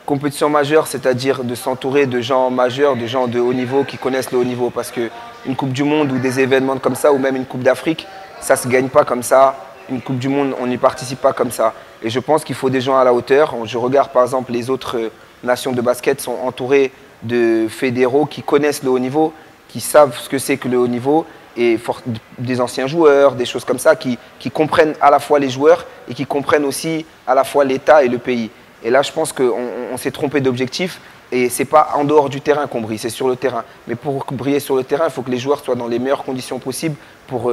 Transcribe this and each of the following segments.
Compétition majeure, c'est-à-dire de s'entourer de gens majeurs, de gens de haut niveau qui connaissent le haut niveau. Parce qu'une Coupe du Monde ou des événements comme ça, ou même une Coupe d'Afrique, ça ne se gagne pas comme ça. Une Coupe du Monde, on n'y participe pas comme ça. Et je pense qu'il faut des gens à la hauteur. Je regarde par exemple les autres nations de basket sont entourées de fédéraux qui connaissent le haut niveau, qui savent ce que c'est que le haut niveau, et des anciens joueurs, des choses comme ça, qui comprennent à la fois les joueurs et qui comprennent aussi à la fois l'État et le pays. Et là, je pense qu'on s'est trompé d'objectif et ce n'est pas en dehors du terrain qu'on brille, c'est sur le terrain. Mais pour briller sur le terrain, il faut que les joueurs soient dans les meilleures conditions possibles pour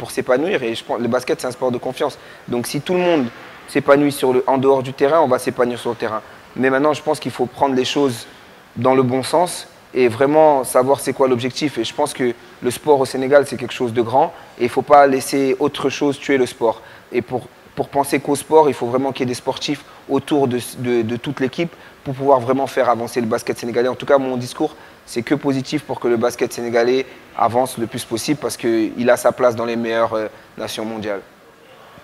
s'épanouir. Et je pense, le basket, c'est un sport de confiance. Donc si tout le monde s'épanouit en dehors du terrain, on va s'épanouir sur le terrain. Mais maintenant, je pense qu'il faut prendre les choses dans le bon sens et vraiment savoir c'est quoi l'objectif. Et je pense que le sport au Sénégal, c'est quelque chose de grand et il ne faut pas laisser autre chose tuer le sport. Et pour penser qu'au sport, il faut vraiment qu'il y ait des sportifs autour de toute l'équipe pour pouvoir vraiment faire avancer le basket sénégalais. En tout cas, mon discours, c'est que positif pour que le basket sénégalais avance le plus possible parce qu'il a sa place dans les meilleures nations mondiales.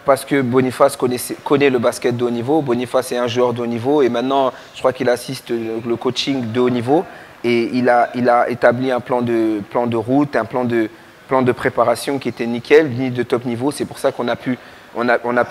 Parce que Boniface connaît le basket de haut niveau. Boniface est un joueur de haut niveau et maintenant, je crois qu'il assiste le coaching de haut niveau. Et il a établi un plan de route, un plan de préparation qui était nickel, ni de top niveau. C'est pour ça qu'on a pu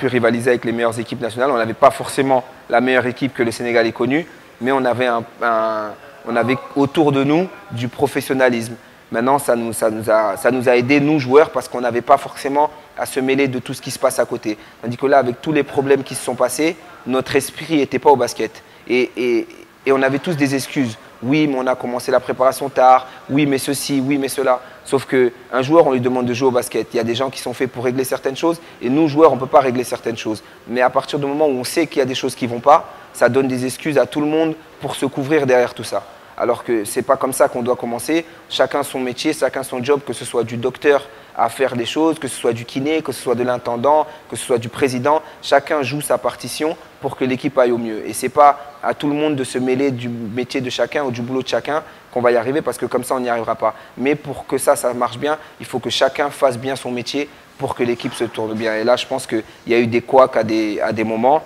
rivaliser avec les meilleures équipes nationales. On n'avait pas forcément la meilleure équipe que le Sénégal ait connue, mais on avait autour de nous du professionnalisme. Maintenant, ça nous a aidés, nous joueurs, parce qu'on n'avait pas forcément à se mêler de tout ce qui se passe à côté. Tandis que là, avec tous les problèmes qui se sont passés, notre esprit n'était pas au basket. Et on avait tous des excuses. Oui, mais on a commencé la préparation tard. Oui, mais ceci, oui, mais cela. Sauf qu'un joueur, on lui demande de jouer au basket. Il y a des gens qui sont faits pour régler certaines choses. Et nous, joueurs, on ne peut pas régler certaines choses. Mais à partir du moment où on sait qu'il y a des choses qui ne vont pas, ça donne des excuses à tout le monde pour se couvrir derrière tout ça. Alors que ce n'est pas comme ça qu'on doit commencer. Chacun son métier, chacun son job, que ce soit du docteur à faire les choses, que ce soit du kiné, que ce soit de l'intendant, que ce soit du président. Chacun joue sa partition pour que l'équipe aille au mieux. Et ce n'est pas à tout le monde de se mêler du métier de chacun ou du boulot de chacun qu'on va y arriver parce que comme ça, on n'y arrivera pas. Mais pour que ça marche bien, il faut que chacun fasse bien son métier pour que l'équipe se tourne bien. Et là, je pense qu'il y a eu des couacs à des moments.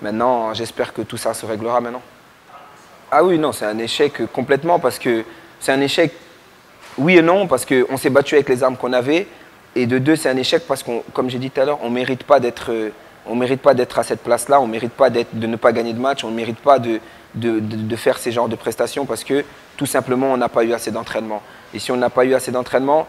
Maintenant, j'espère que tout ça se réglera maintenant. Ah oui, non, c'est un échec complètement parce que c'est un échec, oui et non, parce qu'on s'est battu avec les armes qu'on avait. Et de deux, c'est un échec parce qu'on, comme j'ai dit tout à l'heure, on ne mérite pas d'être à cette place-là, on ne mérite pas de ne pas gagner de match, on ne mérite pas de faire ces genres de prestations parce que tout simplement, on n'a pas eu assez d'entraînement. Et si on n'a pas eu assez d'entraînement,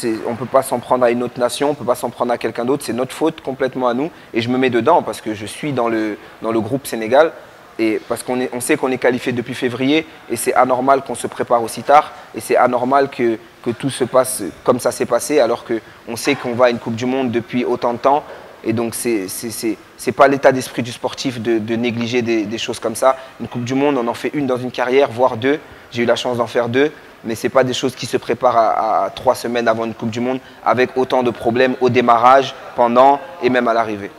on ne peut pas s'en prendre à une autre nation, on ne peut pas s'en prendre à quelqu'un d'autre, c'est notre faute complètement à nous. Et je me mets dedans parce que je suis dans le groupe Sénégal. Et parce qu'on sait qu'on est qualifié depuis février et c'est anormal qu'on se prépare aussi tard et c'est anormal que tout se passe comme ça s'est passé alors qu'on sait qu'on va à une Coupe du Monde depuis autant de temps. Et donc, c'est pas l'état d'esprit du sportif de négliger des choses comme ça. Une Coupe du Monde, on en fait une dans une carrière, voire deux. J'ai eu la chance d'en faire deux, mais ce n'est pas des choses qui se préparent à 3 semaines avant une Coupe du Monde avec autant de problèmes au démarrage, pendant et même à l'arrivée.